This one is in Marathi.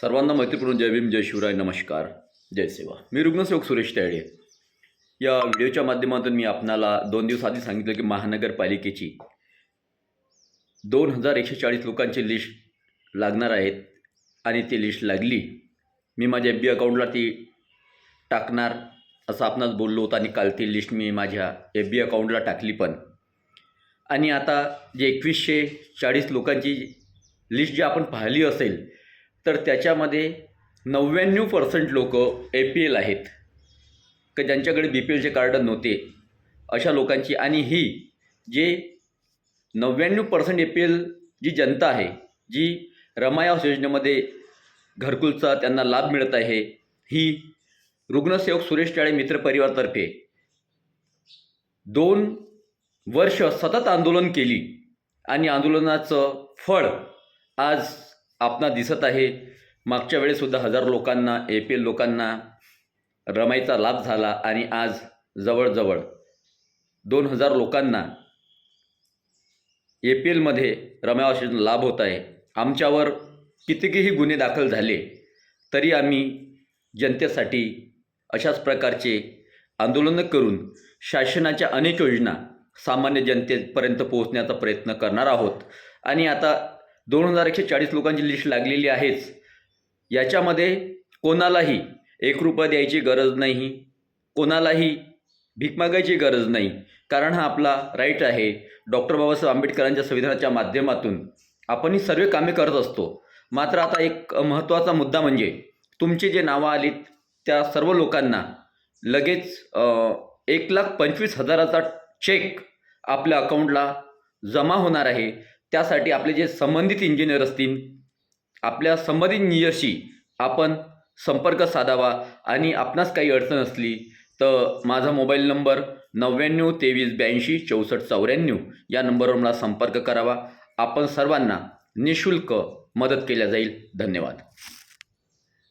सर्वांना मैत्रीपूर्ण जय भीम, जय शिवराय, नमस्कार, जय सेवा. मी रुग्णसेवक सुरेश तायडे. या व्हिडिओच्या माध्यमातून मी आपणाला 2 दिवस आधी सांगितलं की महानगरपालिकेची 2140 लोकांची लिस्ट लागणार आहेत आणि ती लिस्ट लागली. मी माझ्या FB अकाउंटला ती टाकणार असं आपणास बोललो होतो आणि काल ती लिस्ट मी माझ्या FB अकाउंटला टाकली पण. आणि आता जे 2140 लोकांची लिस्ट जी आपण पाहिली असेल तर त्याच्यामध्ये 99% लोक APL आहेत की ज्यांच्याकडे BPLचे कार्ड नव्हते अशा लोकांची. आणि ही जे 99% APL जी जनता आहे जी रमायास योजनेमध्ये घरकुलचा त्यांना लाभ मिळत आहे, ही रुग्णसेवक सुरेश तायडे मित्रपरिवारातर्फे 2 वर्ष सतत आंदोलन केली आणि आंदोलनाचं फळ आज आपणास दिसत आहे. मागच्या वेळेसुद्धा हजारो लोकांना APL लोकांना रमाईचा लाभ झाला आणि आज जवळजवळ 2000 लोकांना APLमध्ये रमाई लाभ होत आहे. आमच्यावर कितीही गुन्हे दाखल झाले तरी आम्ही जनतेसाठी अशाच प्रकारचे आंदोलनं करून शासनाच्या अनेक योजना सामान्य जनतेपर्यंत पोहोचण्याचा प्रयत्न करणार आहोत. आणि आता 2140 लोकांची लिस्ट लागलेली आहेच. याच्यामध्ये कोणालाही 1 रुपया द्यायची गरज नाही, कोणालाही भीक मागायची गरज नाही, कारण हा आपला राईट आहे. डॉक्टर बाबासाहेब आंबेडकरांच्या संविधानाच्या माध्यमातून आपण ही सर्व कामे करत असतो. मात्र आता एक महत्त्वाचा मुद्दा म्हणजे तुमची जे नावं आलीत त्या सर्व लोकांना लगेच 1,25,000चा चेक आपल्या अकाउंटला जमा होणार आहे. त्यासाठी आपले जे संबंधित इंजिनियर असतील आपल्या संबंधित इंजिनियरशी आपण संपर्क साधावा. आणि आपणास काही अडचण असली तर माझा मोबाईल नंबर 99 23 82 64 94 या नंबरवर मला संपर्क करावा. आपण सर्वांना निःशुल्क मदत केल्या जाईल. धन्यवाद.